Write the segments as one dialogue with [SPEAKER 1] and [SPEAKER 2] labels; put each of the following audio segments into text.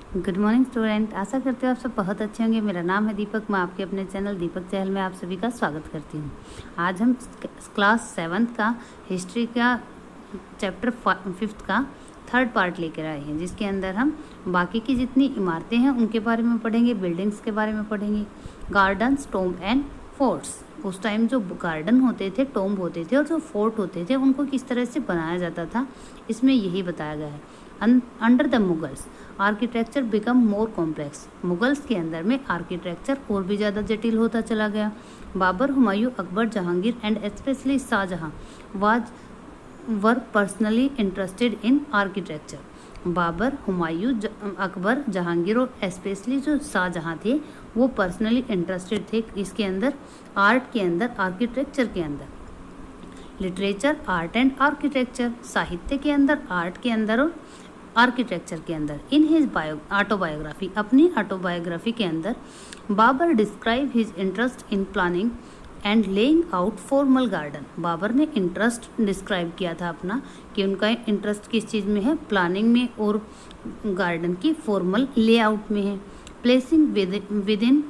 [SPEAKER 1] Good morning student. आशा करते हो आप सब बहुत अच्छे होंगे। मेरा नाम है दीपक। मैं आपके अपने चैनल दीपक चहल में आप सभी का स्वागत करती हूँ। आज हम क्लास 7th का हिस्ट्री का चैप्टर 5th का थर्ड पार्ट लेकर आए हैं, जिसके अंदर हम बाकी की जितनी इमारतें हैं उनके बारे में पढ़ेंगे, बिल्डिंग्स के बारे में पढ़ेंगे, गार्डन्स, टॉम्ब एंड फोर्ट्स। उस टाइम जो गार्डन होते थे, टॉम्ब होते थे और जो फोर्ट होते थे उनको किस तरह से बनाया जाता था, इसमें यही बताया गया है। Under the Mughals architecture become more complex. Mughals के अंदर में आर्किटेक्चर और भी ज़्यादा जटिल होता चला गया। Babur, Humayun, Akbar, Jahangir and specially Shahjahan were personally interested in architecture. Babur, Humayun, Akbar, Jahangir और स्पेशली जो शाहजहां थे वो पर्सनली इंटरेस्टेड थे इसके अंदर, आर्ट के अंदर, आर्किटेक्चर के अंदर। लिटरेचर, आर्ट एंड आर्किटेक्चर, साहित्य के अंदर, आर्ट के अंदर और आर्किटेक्चर के अंदर। इन हिज ऑटोबायोग्राफी, अपनी ऑटोबायोग्राफी के अंदर Babur describe his interest in planning and laying out formal garden. Babur ने इंटरेस्ट डिस्क्राइब किया था अपना कि उनका इंटरेस्ट किस चीज़ में है, प्लानिंग में और गार्डन की फॉर्मल लेआउट में है। Placing with in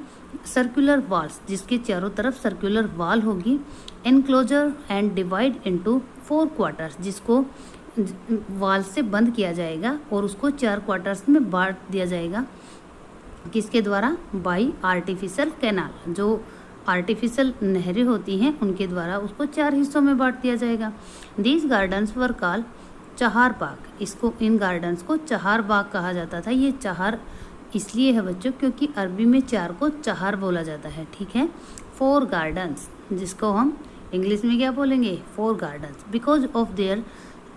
[SPEAKER 1] circular walls, जिसके चारों तरफ सर्कुलर वॉल होगी। Enclosure and divide into 4 quarters, जिसको वॉल से बंद किया जाएगा और उसको 4 क्वार्टर्स में बांट दिया जाएगा। किसके द्वारा? बाई आर्टिफिशियल कैनाल, जो आर्टिफिशियल नहरें होती हैं उनके द्वारा उसको 4 हिस्सों में बांट दिया जाएगा। These gardens were called Chahar बाग। इसको, इन गार्डन्स को चहार बाग कहा जाता था। ये चहार इसलिए है बच्चों क्योंकि अरबी में 4 को चहार बोला जाता है, ठीक है। 4 गार्डन्स, जिसको हम इंग्लिश में क्या बोलेंगे? 4 gardens, because of their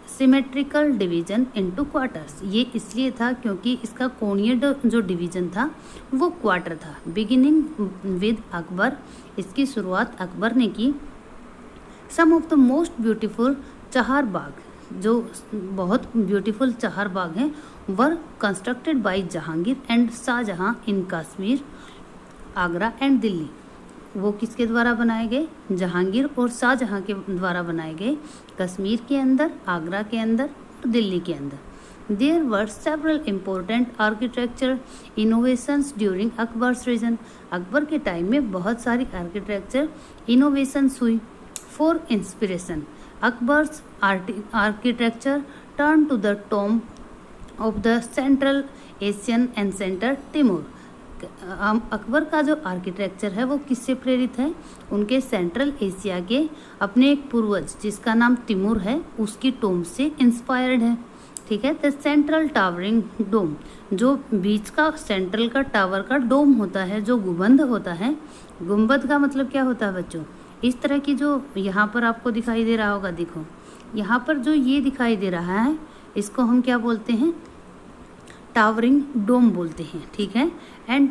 [SPEAKER 1] symmetrical division into quarters. ये इसलिए था क्योंकि इसका कोणीय जो डिवीजन था वो क्वार्टर था। बिगिनिंग विद अकबर, इसकी शुरुआत अकबर ने की। Some of the most beautiful चहार बाग, जो बहुत ब्यूटीफुल चहार बाग हैं, were constructed by Jahangir and Shahjahan in Kashmir, Agra and Delhi. वो किसके द्वारा बनाए गए? जहांगीर और शाहजहां के द्वारा बनाए गए, कश्मीर के अंदर, आगरा के अंदर और दिल्ली के अंदर। There were several important architecture innovations during Akbar's region. Akbar के टाइम में बहुत सारी आर्किटेक्चर इनोवेशंस हुई। For inspiration Akbar's architecture turn to the tomb of the central Asian and centre Timur. Akbar का जो आर्किटेक्चर है वो किससे प्रेरित है? उनके सेंट्रल एशिया के अपने एक पूर्वज जिसका नाम तिमूर है उसकी टॉम्ब से इंस्पायर्ड है, ठीक है। द सेंट्रल टावरिंग डोम, जो बीच का सेंट्रल का टावर का डोम होता है, जो गुंबद होता है। गुंबद का मतलब क्या होता है बच्चों? इस तरह की जो यहाँ पर आपको दिखाई दे रहा होगा, देखो यहाँ पर जो ये दिखाई दे रहा है इसको हम क्या बोलते हैं? टावरिंग डोम बोलते हैं, ठीक है। एंड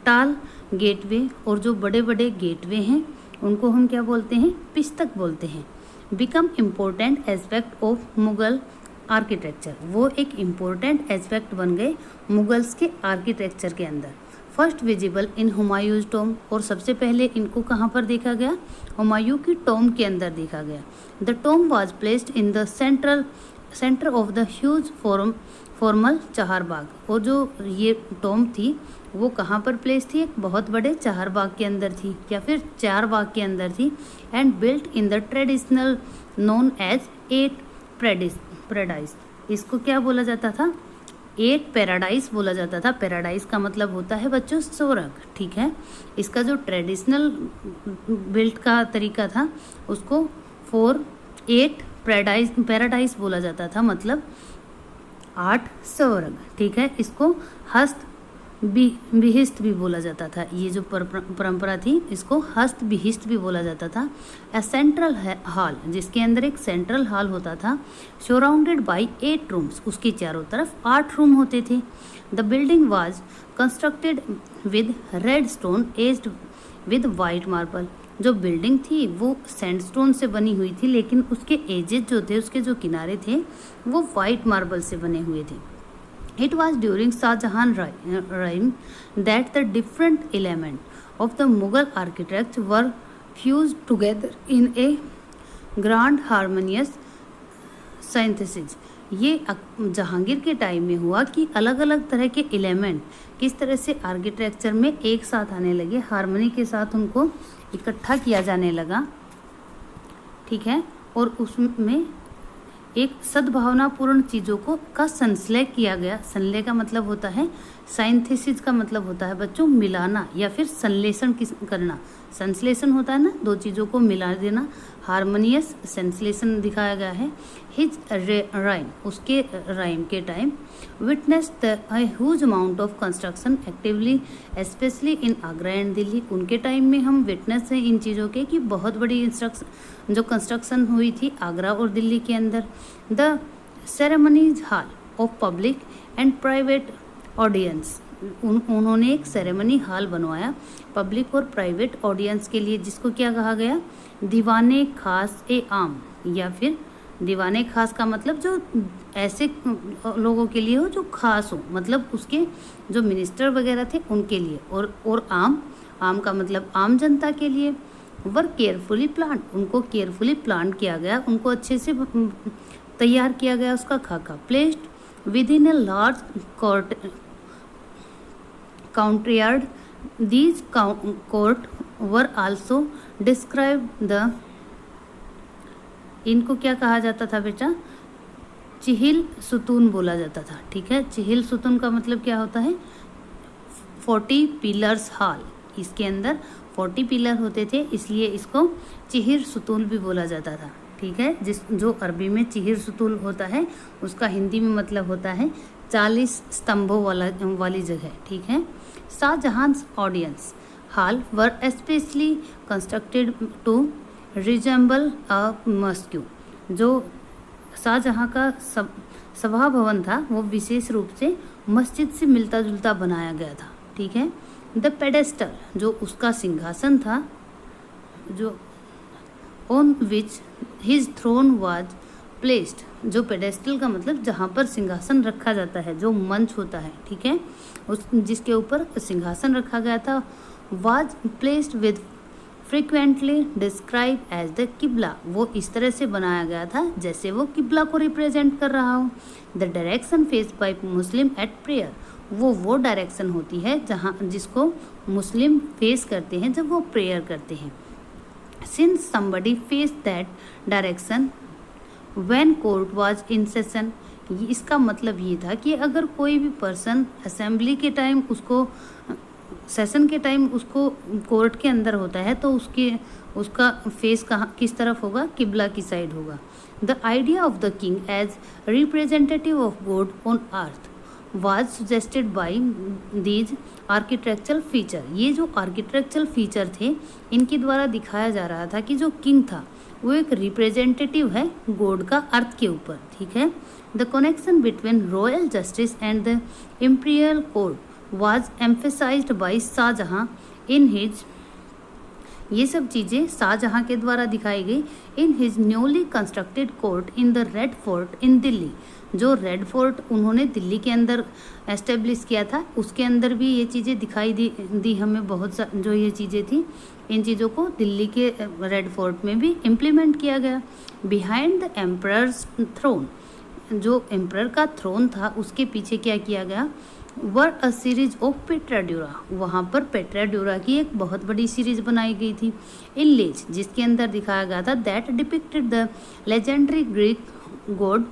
[SPEAKER 1] टाल गेटवे, और जो बड़े बड़े गेटवे हैं उनको हम क्या बोलते हैं? पिस्तक बोलते हैं। Become important aspect of Mughal architecture, वो एक इम्पोर्टेंट एस्पेक्ट बन गए मुगल्स के आर्किटेक्चर के अंदर। First visible in Humayun's tomb, और सबसे पहले इनको कहाँ पर देखा गया? हुमायूं की टॉम्ब के अंदर देखा गया। The tomb was placed in the centre of the huge formal chahar bagh, और जो ये टॉम्ब थी वो कहाँ पर प्लेस थी? एक बहुत बड़े चहार बाग के अंदर थी या फिर 4 बाग के अंदर थी। And built in the traditional known as 8 paradise. इसको क्या बोला जाता था? 8 पैराडाइज बोला जाता था। पैराडाइज का मतलब होता है बच्चों स्वर्ग, ठीक है। इसका जो ट्रेडिशनल बिल्ट का तरीका था उसको 8 पैराडाइज बोला जाता था, मतलब 8 स्वर्ग, ठीक है। इसको हस्त बिहिस्त भी बोला जाता था। ये जो परंपरा थी इसको हस्त बिहिस्त भी बोला जाता था। ए सेंट्रल हॉल, जिसके अंदर एक सेंट्रल हॉल होता था। सराउंडेड बाय 8 रूम्स, उसके चारों तरफ 8 रूम होते थे। The building was constructed with red stone aged with white marble. जो बिल्डिंग थी वो सैंडस्टोन से बनी हुई थी, लेकिन उसके एजेस जो थे, उसके जो किनारे थे वो वाइट मार्बल से बने हुए थे। It was during Shah Jahan reign that the different elements of the Mughal architecture were fused together in a grand harmonious synthesis. ये जहांगीर के टाइम में हुआ कि अलग अलग तरह के एलिमेंट किस तरह से आर्किटेक्चर में एक साथ आने लगे, हार्मनी के साथ उनको इकट्ठा किया जाने लगा, ठीक है, और उसमें एक सद्भावनापूर्ण चीज़ों को का संश्लेषण किया गया। संलय का मतलब होता है, साइंथेसिस का मतलब होता है बच्चों मिलाना या फिर संश्लेषण करना। संश्लेषण होता है ना, दो चीज़ों को मिला देना, हार्मोनियस संश्लेषण दिखाया गया है। हिज राइम, उसके राइम के time, witness the huge amount of construction actively specially in Agra and Delhi. उनके टाइम में हम विटनेस हैं इन चीज़ों के कि बहुत बड़ी जो कंस्ट्रक्शन हुई थी आगरा और दिल्ली के अंदर। The ceremonies hall of public and private audience, उन्होंने एक सेरेमनी हॉल बनवाया पब्लिक और प्राइवेट ऑडियंस के लिए, जिसको क्या कहा गया, दीवाने खास ए आम, या फिर दीवाने खास का मतलब जो ऐसे लोगों के लिए हो जो खास हो, मतलब उसके जो मिनिस्टर वगैरह थे उनके लिए, और आम का मतलब आम जनता के लिए। वर केयरफुली प्लान, उनको केयरफुली प्लान किया गया, उनको अच्छे से तैयार किया गया उसका खाका। Placed within a large court courtyard, these court were also describe the, इनको क्या कहा जाता था बेटा, चिहिल सुतून बोला जाता था, ठीक है। चिहिल सुतून का मतलब क्या होता है, 40 पिलर्स हॉल, इसके अंदर 40 पिलर होते थे, इसलिए इसको चिहिर सुतून भी बोला जाता था, ठीक है। जो अरबी में चिहिर सुतून होता है उसका हिंदी में मतलब होता है 40 स्तंभों वाली जगह, ठीक है। Shahjahan audience hall were specially constructed to resemble a mosque, जो शाहजहां का सभा भवन था वो विशेष रूप से मस्जिद से मिलता जुलता बनाया गया था, ठीक है। द पेडेस्टल, जो उसका सिंहासन था, जो on which his throne was placed, जो पेडेस्टल का मतलब जहाँ पर सिंहासन रखा जाता है, जो मंच होता है, ठीक है, उस जिसके ऊपर सिंहासन रखा गया था, was placed with frequently describe as the किबला, वो इस तरह से बनाया गया था जैसे वो किबला को रिप्रेजेंट कर रहा हो। The direction face by Muslim at prayer, वो डायरेक्शन होती है जहाँ जिसको मुस्लिम फेस करते हैं जब वो प्रेयर करते हैं। Since somebody face that direction when court was in session, इसका मतलब ये था कि अगर कोई भी पर्सन असेंबली के टाइम उसको सेशन के टाइम उसको कोर्ट के अंदर होता है तो उसका फेस कहाँ किस तरफ होगा, किबला की साइड होगा। The idea of the king as representative of God on earth was suggested by these architectural feature, ये जो आर्किटेक्चरल फीचर थे इनके द्वारा दिखाया जा रहा था कि जो किंग था वो एक रिप्रेजेंटेटिव है गॉड का अर्थ के ऊपर, ठीक है। The connection between royal justice and the imperial court was emphasized by Shahjahan in his, ये सब चीज़ें शाहजहां के द्वारा दिखाई गई in his newly constructed court in the Red Fort in Delhi, जो रेड फोर्ट उन्होंने दिल्ली के अंदर एस्टेब्लिश किया था उसके अंदर भी ये चीज़ें दिखाई दी हमें बहुत जो ये चीज़ें थी इन चीज़ों को दिल्ली के रेड फोर्ट में भी इम्प्लीमेंट किया गया। बिहाइंड द एम्परर्स थ्रोन, जो एम्परर का थ्रोन था उसके पीछे क्या किया गया, वर अ सीरीज ऑफ पेट्राड्यूरा, वहाँ पर पेट्राड्यूरा की एक बहुत बड़ी सीरीज बनाई गई थी। इन लेज, जिसके अंदर दिखाया गया था that depicted the legendary Greek god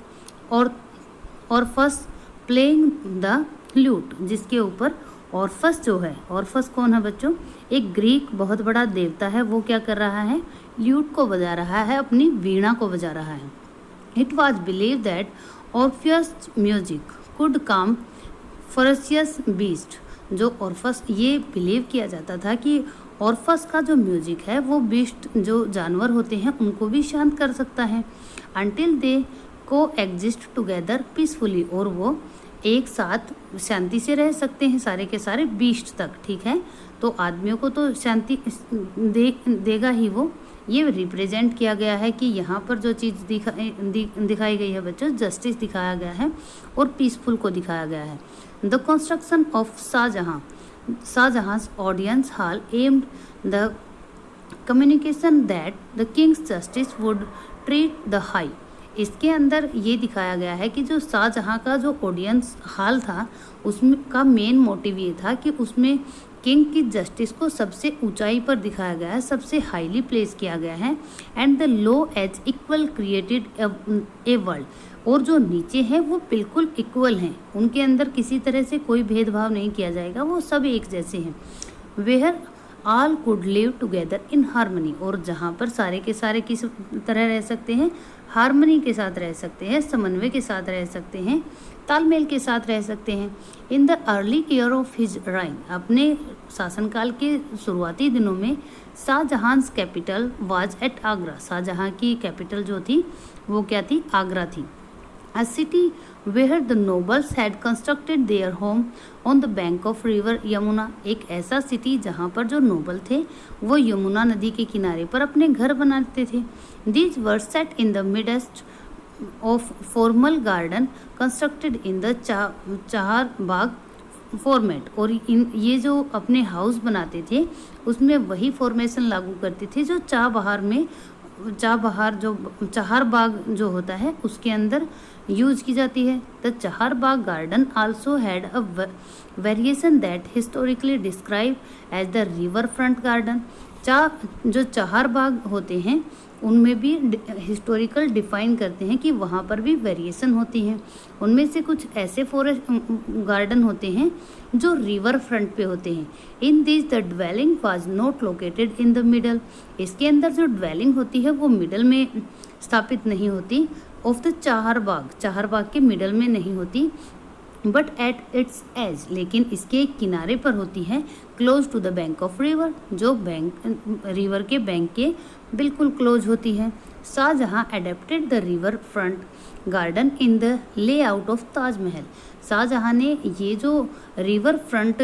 [SPEAKER 1] Orpheus playing the lute, जिसके ऊपर ऑर्फस जो है, ऑर्फस कौन है बच्चों, एक ग्रीक बहुत बड़ा देवता है, वो क्या कर रहा है, ल्यूट को बजा रहा है, अपनी वीणा को बजा रहा है। It was believe that Orpheus music could काम फरसियस बीस्ट, जो ऑर्फस, ये बिलीव किया जाता था कि ऑर्फस का जो म्यूजिक है वो बीस्ट जो जानवर होते हैं उनको भी शांत कर सकता है। अनटिल दे को एग्जिस्ट टुगेदर पीसफुली, और वो एक साथ शांति से रह सकते हैं सारे के सारे बीस्ट तक, ठीक है। तो आदमियों को तो शांति देगा ही वो, ये रिप्रेजेंट किया गया है कि यहाँ पर जो चीज़ दिखाई गई है बच्चों, जस्टिस दिखाया गया है और पीसफुल को दिखाया गया है। The construction of Shahjahan's audience hall aimed the communication that the king's justice would treat the high इसके अंदर ये दिखाया गया है कि जो शाहजहाँ का जो ऑडियंस हॉल था उसमें का मेन मोटिव ये था कि उसमें किंग की जस्टिस को सबसे ऊंचाई पर दिखाया गया है, सबसे हाईली प्लेस किया गया है, and the low as equal created a world, और जो नीचे हैं वो बिल्कुल इक्वल हैं, उनके अंदर किसी तरह से कोई भेदभाव नहीं किया जाएगा, वो सब एक जैसे हैं। Where all could live together in harmony, और जहाँ पर सारे के सारे किस तरह रह सकते हैं, हार्मनी के साथ रह सकते हैं, समन्वय के साथ रह सकते हैं, तालमेल के साथ रह सकते हैं। In the early year of his reign, अपने शासनकाल के शुरुआती दिनों में Shahjahan's capital was at Agra, Shahjahan की कैपिटल जो थी वो क्या थी, आगरा थी। A city where the nobles had constructed their home on the bank of river Yamuna, एक ऐसा सिटी जहाँ पर जो नोबल थे वो यमुना नदी के किनारे पर अपने घर बनाते थे। These were set in the midst of formal garden constructed in the चार बाग फॉर्मेट, और इन ये जो अपने हाउस बनाते थे उसमें वही फॉर्मेशन लागू करते थे जो चार बाग जो होता है उसके अंदर यूज की जाती है। The char bagh garden also had a variation that historically describe as the river front garden, जो चार बाग होते हैं उनमें भी हिस्टोरिकल डिफाइन करते हैं कि वहाँ पर भी वेरिएशन होती हैं। उनमें से कुछ ऐसे फॉरेस्ट गार्डन होते हैं जो रिवर फ्रंट पे होते हैं। In this the dwelling was not located in the middle, इसके अंदर जो ड्वेलिंग होती है वो मिडल में स्थापित नहीं होती, ऑफ द चार बाग के मिडल में नहीं होती, बट एट इट्स एज, लेकिन इसके किनारे पर होती है, close to the bank of river, जो रिवर के बैंक के बिल्कुल क्लोज होती है। Shahjahan adapted the river front garden in the layout of Taj Mahal, Shahjahan ने ये जो रिवर फ्रंट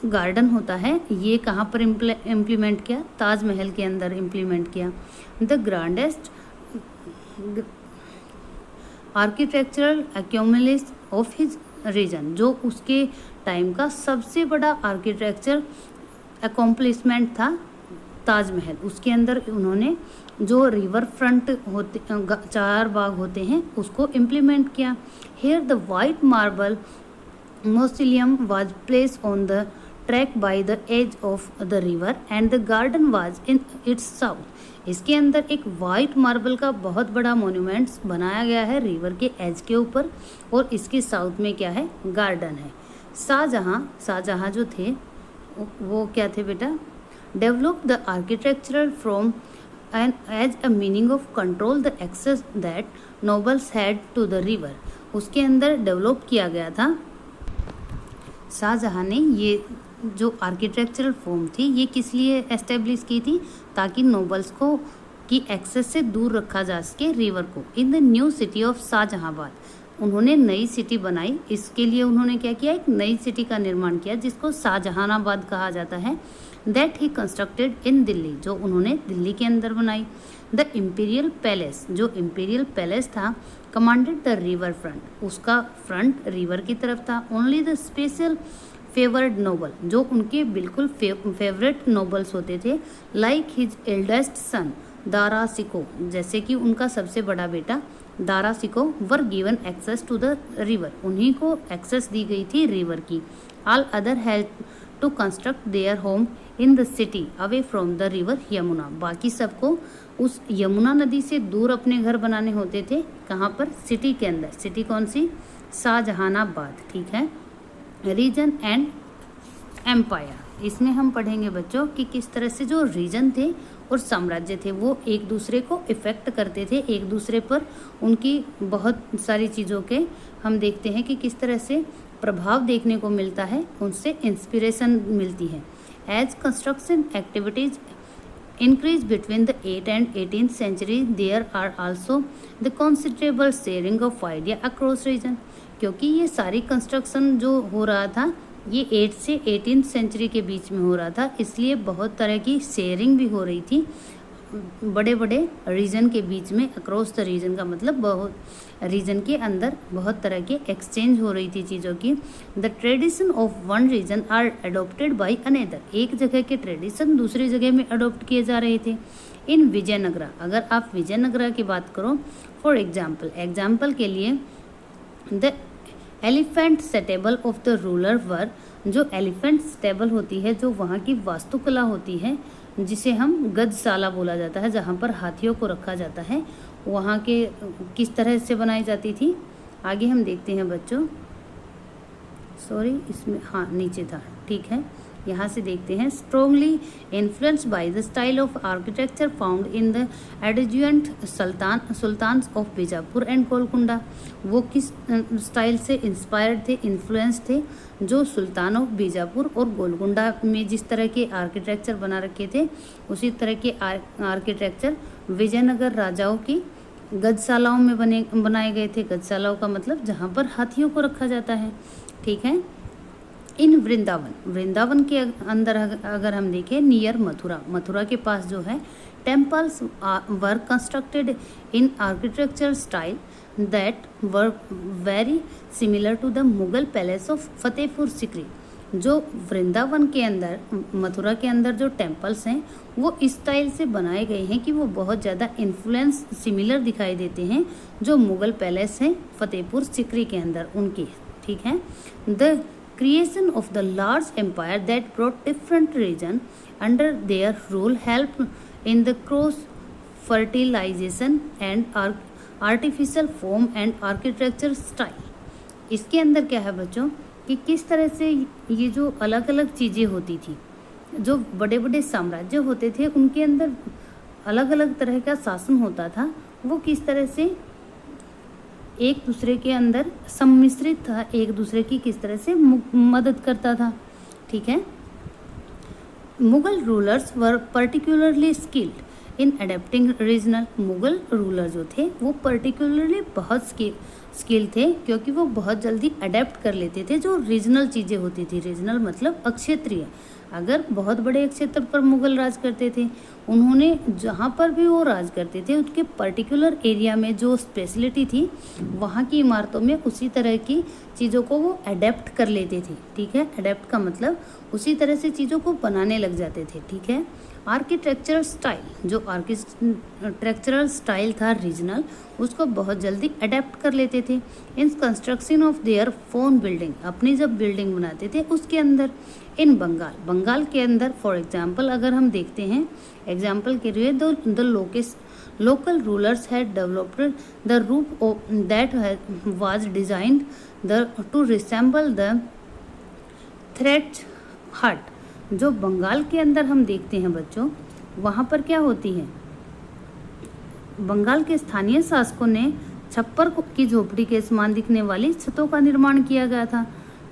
[SPEAKER 1] गार्डन होता है ये कहाँ पर इम्प्लीमेंट किया, ताजमहल के अंदर इम्प्लीमेंट किया। The grandest architectural accumulation of his reign, जो उसके टाइम का सबसे बड़ा आर्किटेक्चर अकॉम्प्लिशमेंट था ताजमहल, उसके अंदर उन्होंने जो रिवर फ्रंट होते चार बाग होते हैं उसको इम्प्लीमेंट किया। Here the white marble mausoleum was place on the track by the edge of the river and the garden was in its south, इसके अंदर एक वाइट मार्बल का बहुत बड़ा मोन्यूमेंट्स बनाया गया है रिवर के एज के ऊपर, और इसके साउथ में क्या है, गार्डन है। शाहजहां जो थे वो क्या थे बेटा, develop the architectural from and as a meaning of control the access that nobles had to the river, उसके अंदर डेवलप किया गया था। शाहजहां ने ये जो आर्किटेक्चरल फॉर्म थी ये किस लिए एस्टेब्लिश की थी, ताकि नोबल्स को की एक्सेस से दूर रखा जा सके रिवर को। In the new city of Shahjahanabad, उन्होंने नई सिटी बनाई, इसके लिए उन्होंने क्या किया, एक नई सिटी का निर्माण किया जिसको शाहजहानाबाद कहा जाता है। That he constructed in Delhi, जो उन्होंने दिल्ली के अंदर बनाई। द इम्पीरियल पैलेस, जो इम्पीरियल पैलेस था, कमांडेड द रिवर फ्रंट, उसका फ्रंट रिवर की तरफ था। Only the special favoured noble, जो उनके बिल्कुल फेवरेट नोबल्स होते थे, like his eldest son Dara Shikoh, जैसे कि उनका सबसे बड़ा बेटा Dara Shikoh, were given access to the river, उन्हीं को एक्सेस दी गई थी रिवर की। All other had to construct their home in the city away from the river Yamuna, बाकी सबको उस यमुना नदी से दूर अपने घर बनाने होते थे। कहाँ पर, सिटी के अंदर। सिटी कौन सी, शाहजहानाबाद, ठीक है। रीजन एंड एम्पायर, इसमें हम पढ़ेंगे बच्चों कि किस तरह से जो रीजन थे और साम्राज्य थे वो एक दूसरे को इफ़ेक्ट करते थे, एक दूसरे पर उनकी बहुत सारी चीज़ों के हम देखते हैं कि किस तरह से प्रभाव देखने को मिलता है, उनसे इंस्पिरेशन मिलती है। As construction activities increase between the 8th and 18th century, there are also the considerable sharing of idea across region, क्योंकि ये सारी कंस्ट्रक्शन जो हो रहा था ये 8 से 18th सेंचुरी के बीच में हो रहा था, इसलिए बहुत तरह की शेयरिंग भी हो रही थी बड़े बड़े रीजन के बीच में। अक्रॉस द रीजन का मतलब बहुत रीजन के अंदर बहुत तरह के एक्सचेंज हो रही थी चीज़ों की। The tradition of one region are adopted by another, एक जगह के ट्रेडिशन दूसरी जगह में अडोप्ट किए जा रहे थे। इन विजयनगरा, अगर आप विजयनगरा की बात करो, फॉर एग्जाम्पल के लिए the elephant stable of the ruler were, जो एलिफेंट स्टेबल होती है, जो वहाँ की वास्तुकला होती है, जिसे हम गजशाला बोला जाता है, जहाँ पर हाथियों को रखा जाता है, वहाँ के किस तरह से बनाई जाती थी, आगे हम देखते हैं बच्चों। सॉरी, इसमें हाँ नीचे था, ठीक है, यहाँ से देखते हैं। Strongly influenced by the style of architecture found in the adjacent sultans of Bijapur and Golconda, वो किस स्टाइल से इंस्पायर्ड थे, इन्फ्लुएंस थे, जो सुल्तान ऑफ बीजापुर और गोलकुंडा में जिस तरह के आर्किटेक्चर बना रखे थे, उसी तरह के आर्किटेक्चर विजयनगर राजाओं की गजशालाओं में बनाए गए थे। गजशालाओं का मतलब जहाँ पर हाथियों को रखा जाता है, ठीक है। इन वृंदावन के अंदर अगर हम देखें, नियर मथुरा के पास जो है, temples were constructed in architecture style that were very similar to the Mughal palace of Fatehpur Sikri. जो वृंदावन के अंदर, मथुरा के अंदर जो टेम्पल्स हैं, वो इस स्टाइल से बनाए गए हैं कि वो बहुत ज़्यादा इन्फ्लुएंस सिमिलर दिखाई देते हैं जो मुगल पैलेस हैं फतेहपुर सिकरी के अंदर उनके, ठीक है। The creation of the large empire that brought different region under their rule helped in the cross fertilization and artificial form and architecture style। इसके अंदर क्या है बच्चों कि किस तरह से ये जो अलग अलग चीज़ें होती थी, जो बड़े बड़े साम्राज्य होते थे, उनके अंदर अलग अलग तरह का शासन होता था, वो किस तरह से एक दूसरे के अंदर सम्मिश्रित था, एक दूसरे की किस तरह से मदद करता था, ठीक है। Mughal rulers were particularly skilled in adapting regional. Mughal ruler जो थे वो पर्टिकुलरली बहुत स्किल थे, क्योंकि वो बहुत जल्दी अडेप्ट कर लेते थे जो रीजनल चीज़ें होती थी। रीजनल मतलब अक्षेत्रीय। अगर बहुत बड़े क्षेत्र पर मुगल राज करते थे, उन्होंने जहाँ पर भी वो राज करते थे, उसके पर्टिकुलर एरिया में जो स्पेशलिटी थी, वहाँ की इमारतों में उसी तरह की चीज़ों को वो अडेप्ट कर लेते थे, ठीक है। अडेप्ट का मतलब उसी तरह से चीज़ों को बनाने लग जाते थे, ठीक है। आर्किटेक्चरल स्टाइल, जो आर्किटेक्चरल स्टाइल था रीजनल, उसको बहुत जल्दी अडेप्ट कर लेते थे in construction of their phone building, अपनी जब बिल्डिंग बनाते थे उसके अंदर। इन बंगाल के अंदर फॉर एग्जाम्पल अगर हम देखते हैं, एग्जाम्पल के लिए the local rulers had developed the roof that was designed to resemble the thatched hut। जो बंगाल के अंदर हम देखते हैं बच्चों, वहाँ पर क्या होती है, बंगाल के स्थानीय शासकों ने छप्पर की झोपड़ी के समान दिखने वाली छतों का निर्माण किया गया था,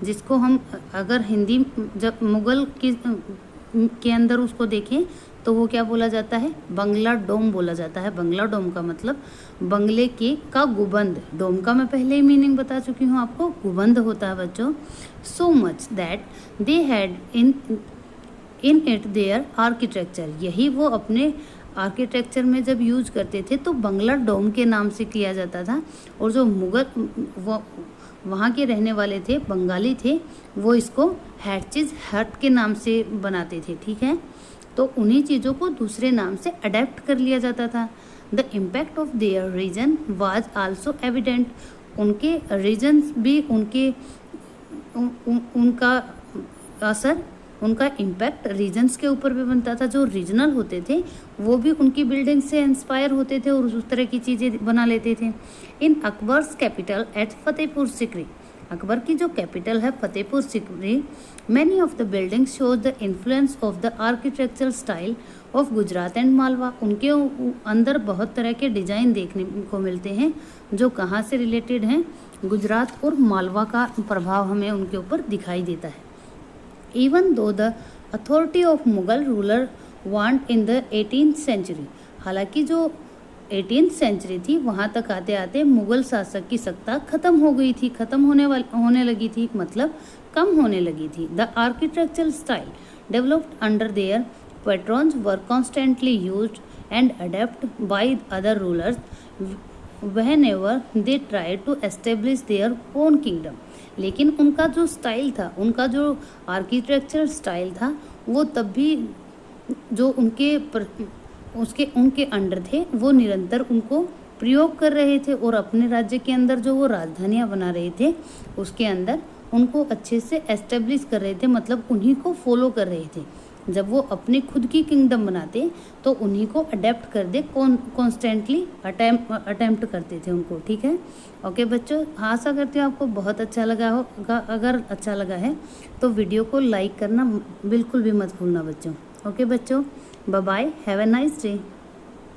[SPEAKER 1] जिसको हम अगर हिंदी जब मुगल के अंदर उसको देखें तो वो क्या बोला जाता है, बंगला डोम बोला जाता है। बंगला डोम का मतलब बंगले के का गुबंद, डोम का मैं पहले ही मीनिंग बता चुकी हूँ आपको, गुबंद होता है बच्चों। So much that they had in it their architecture, यही वो अपने आर्किटेक्चर में जब यूज करते थे तो बंगला डोम के नाम से किया जाता था। और जो मुगल वहाँ के रहने वाले थे, बंगाली थे, वो इसको हैचेज हट के नाम से बनाते थे, ठीक है। तो उन्हीं चीज़ों को दूसरे नाम से अडेप्ट कर लिया जाता था। The impact of their region was also evident, उनके रीजन्स भी उनका असर, उनका इम्पैक्ट रीजन्स के ऊपर भी बनता था। जो रीजनल होते थे वो भी उनकी बिल्डिंग से इंस्पायर होते थे और उस तरह की चीज़ें बना लेते थे। इन अकबर्स कैपिटल एट फतेहपुर सिकरी, अकबर की जो कैपिटल है Fatehpur Sikri, many of the building shows the influence of the architectural style of Gujarat and Malwa. उनके अंदर बहुत तरह के डिजाइन देखने को मिलते हैं जो कहाँ से रिलेटेड हैं, गुजरात और मालवा का प्रभाव हमें उनके ऊपर दिखाई देता है। Even though the authority of Mughal ruler want in the 18th century, हालांकि जो 18th सेंचुरी थी वहाँ तक आते आते मुगल शासक की सत्ता खत्म हो गई थी, होने लगी थी, मतलब कम होने लगी थी। The architectural style developed under their patrons were constantly used and adapt by other rulers whenever they tried to establish their own kingdom। लेकिन उनका जो स्टाइल था, उनका जो आर्किटेक्चर स्टाइल था, वो तब भी जो उनके उसके उनके अंडर थे वो निरंतर उनको प्रयोग कर रहे थे और अपने राज्य के अंदर जो वो राजधानियाँ बना रहे थे उसके अंदर उनको अच्छे से एस्टेब्लिश कर रहे थे, मतलब उन्हीं को फॉलो कर रहे थे। जब वो अपने खुद की किंगडम बनाते तो उन्हीं को अडेप्ट कर दे कॉन्स्टेंटली अटेम्प्ट करते थे उनको। ठीक है, ओके बच्चों, आशा करती हूँ आपको बहुत अच्छा लगा होगा। अगर अच्छा लगा है तो वीडियो को लाइक करना बिल्कुल भी मत भूलना बच्चों। ओके बच्चों, bye bye, have a nice day.